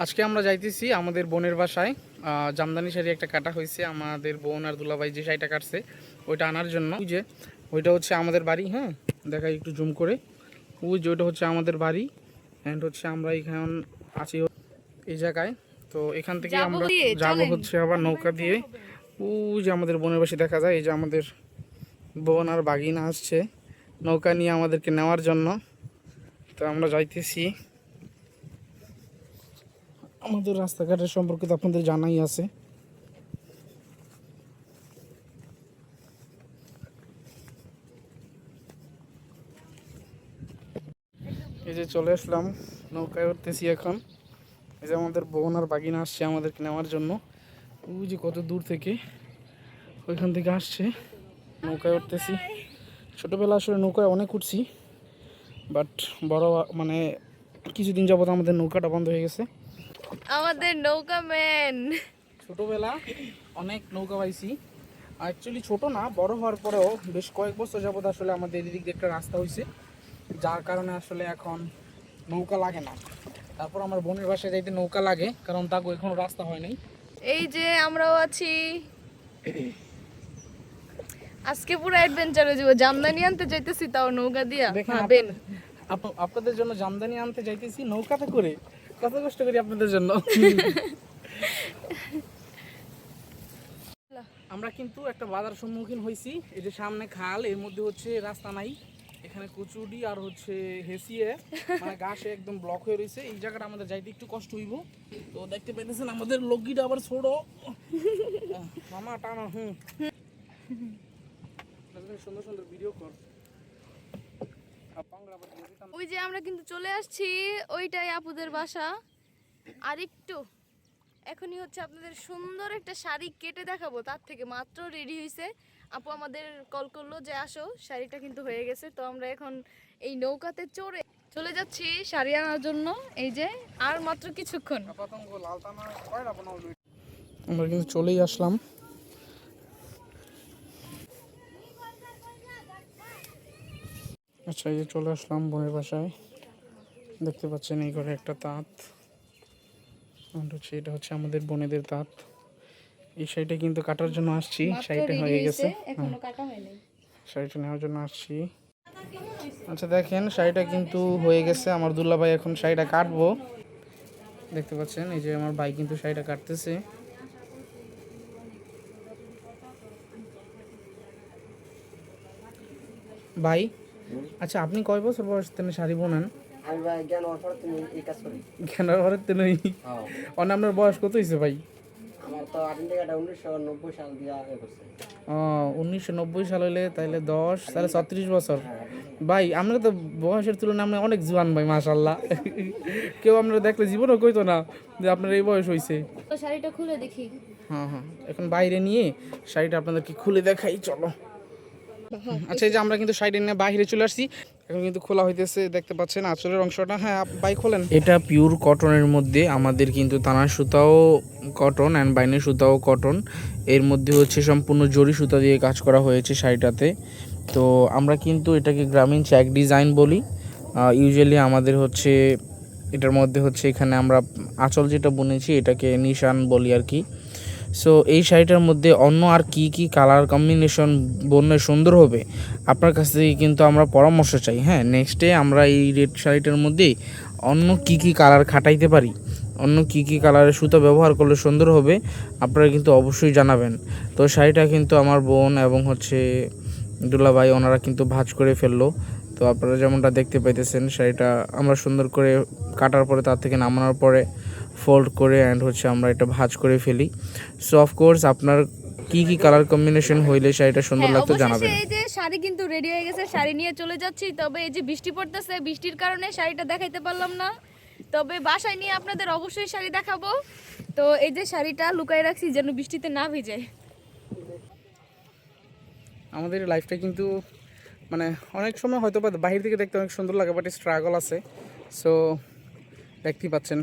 আজকে আমরা যাইতেছি আমাদের বোনের বাসায়। জামদানি শাড়ি একটা কাটা হয়েছে, আমাদের বোন আর দুলাভাই যে শাড়িটা কাটছে ওইটা আনার জন্য। ওই যে ওইটা হচ্ছে আমাদের বাড়ি, হ্যাঁ দেখাই একটু জুম করে। ওই যে ওইটা হচ্ছে আমাদের বাড়ি অ্যান্ড হচ্ছে আমরা এখান আছি এই জায়গায়। তো এখান থেকে আমরা যাবো হচ্ছে আবার নৌকা দিয়ে। ওই যে আমাদের বোনের বাসি দেখা যায়, এই যে আমাদের বোন আর বাগিনা আসছে নৌকা নিয়ে আমাদেরকে নেওয়ার জন্য। তো আমরা যাইতেছি। আমাদের রাস্তাঘাটের সম্পর্কে তো আপনাদের জানাই আছে। এই যে চলে আসলাম, নৌকায় উঠতেছি এখন। এই যে আমাদের বোন আর বাগিনা আসছে আমাদেরকে নেওয়ার জন্য। ওই যে কত দূর থেকে ওইখান থেকে আসছে, নৌকায় উঠতেছি। ছোটোবেলা আসলে নৌকায় অনেক উঠছি, বাট বড় মানে কিছুদিন যাবত আমাদের নৌকাটা বন্ধ হয়ে গেছে। আমাদের নৌকা ম্যান ছোটোবেলা অনেক নৌকা পাইছি, অ্যাকচুয়ালি ছোট না, বড় হওয়ার পরেও বেশ কয়েক বছর যাবত আসলে আমাদের এদিক দিয়ে একটা রাস্তা হয়েছে, যার কারণে আসলে এখন নৌকা লাগে না। তারপর আমার বোনের বাসায় যাইতে নৌকা লাগে, কারণ তাকে এখনো রাস্তা হয় নাই। এই যে আমরাও আছি আজকে পুরো অ্যাডভেঞ্চারে যাব, জামদানি আনতে যাইতেছি তাও নৌকা দিয়া। দেখেন আপনাদের জন্য জামদানি আনতে যাইতেছি নৌকাতে করে, কত কষ্ট করি আপনাদের জন্য। আমরা কিন্তু একটা বাধার সম্মুখীন হয়েছি। এই যে সামনে খাল, এর মধ্যে হচ্ছে রাস্তা নাই, এখানে কচুডি আর হচ্ছে হেসিয়ে মানে ঘাসে একদম ব্লক হয়ে রয়েছে। এই জায়গাটা আমাদের যাইতে একটু কষ্ট হইব। তো দেখতে পাইতেছেন আমাদের লগিটা আবার ছোড়ো মামা টানা। সুন্দর সুন্দর ভিডিও কর। ওই যে আমরা কিন্তু চলে আসছি, ওইটাই আপুদের বাসা। আর একটু এখনই হচ্ছে আপনাদের সুন্দর একটা শাড়ি কেটে দেখাবো, তার থেকে মাত্র রেডি হয়েছে আপু আমাদের কল করলো যে আসো, শাড়িটা কিন্তু হয়ে গেছে। তো আমরা এখন এই নৌকাতে চড়ে চলে যাচ্ছি শাড়ি আনার জন্য। এই যে আর মাত্র কিছুক্ষণ। আমরা কিন্তু চলেই আসলাম। আচ্ছা, এই যে চলে আসলাম বোনের বাসায়। দেখতে পাচ্ছেন এই ঘরে একটা তাঁত, হচ্ছে এটা হচ্ছে আমাদের বোনেদের তাঁত। এই শাড়িটা কিন্তু কাটার জন্য আসছি, শাড়িটা হয়ে গেছে, শাড়িটা নেওয়ার জন্য আসছি। আচ্ছা দেখেন শাড়িটা কিন্তু হয়ে গেছে, আমার দুল্লা ভাই এখন শাড়িটা কাটবো। দেখতে পাচ্ছেন এই যে আমার ভাই কিন্তু শাড়িটা কাটতেছে। ভাই আচ্ছা, আপনি কয় বছর বয়স থেকে শাড়ি বোনান? আমি ভাই জ্ঞান হওয়ার পর তুমি এই কাজ করি। জ্ঞান হওয়ার পর থেকে আপনার বয়স কত হয়েছে ভাই? আমার তো আইডেন্টিটা 1990 সাল দিয়া করছে। 1990 সাল হলে তাহলে 10 তাহলে 36 বছর। ভাই আমরা তো বয়সের তুলনায় আমরা অনেক জোয়ান ভাই, মাশাআল্লাহ। কেউ আমরা দেখলে জীবনও কইতো না যে আপনার এই বয়স হয়েছে। তো শাড়িটা খুলে দেখি। হ্যাঁ, এখন বাইরে নিয়ে শাড়িটা আপনাদেরকে খুলে দেখাই, চলো। আচ্ছা, এই যে আমরা কিন্তু শাড়িটা নিয়ে বাইরে চলে আসছি, এখন কিন্তু খোলা হইতেছে, দেখতে পাচ্ছেন আঁচলের অংশটা। হ্যাঁ ভাই খোলেন। এটা পিওর কটনের মধ্যে, আমাদের কিন্তু তানা সুতাও কটন অ্যান্ড বাইনের সুতাও কটন, এর মধ্যে হচ্ছে সম্পূর্ণ জরি সুতা দিয়ে কাজ করা হয়েছে শাড়িটাতে। তো আমরা কিন্তু এটাকে গ্রামীণ চেক ডিজাইন বলি। ইউজুয়ালি আমাদের হচ্ছে এটার মধ্যে হচ্ছে এখানে আমরা আঁচল যেটা বুনেছি এটাকে নিশান বলি আর কি। সো এই শাড়িটার মধ্যে অন্য আর কি কি কালার কম্বিনেশন বললে সুন্দর হবে আপনার কাছ থেকে কিন্তু আমরা পরামর্শ চাই। হ্যাঁ, নেক্সটে আমরা এই রেড শাড়িটার মধ্যে অন্য কি কি কালার খাটাইতে পারি, অন্য কি কি কালারের সুতা ব্যবহার করলে সুন্দর হবে আপনারা কিন্তু অবশ্যই জানাবেন। তো শাড়িটা কিন্তু আমার বোন এবং হচ্ছে দুলাভাই ওনারা কিন্তু ভাঁজ করে ফেললো। তো আপনারা যেমনটা দেখতে পাইতেছেন শাড়িটা আমরা সুন্দর করে কাটার পরে তার থেকে নামানোর পরে ফোল্ড করে অ্যান্ড হচ্ছে আমরা এটা ভাঁজ করে ফেলি। সো অফকোর্স আপনার কি কি কালার কম্বিনেশন হইলে শাড়িটা সুন্দর লাগতো জানাবেন। এই যে শাড়ি কিন্তু রেডি হয়ে গেছে, শাড়ি নিয়ে চলে যাচ্ছি। তবে এই যে বৃষ্টি পড়তেছে, বৃষ্টির কারণে শাড়িটা দেখাইতে পারলাম না, তবে বাসায় নিয়ে আপনাদের অবশ্যই শাড়ি দেখাবো। তো এই যে শাড়িটা লুকাই রাখছি যেন বৃষ্টিতে না ভিজে। আমাদের লাইফটা কিন্তু মানে অনেক সময় হয়তো বা বাহির থেকে দেখতে অনেক সুন্দর লাগে, বাট স্ট্রাগল আছে। সো দেখতেই পাচ্ছেন।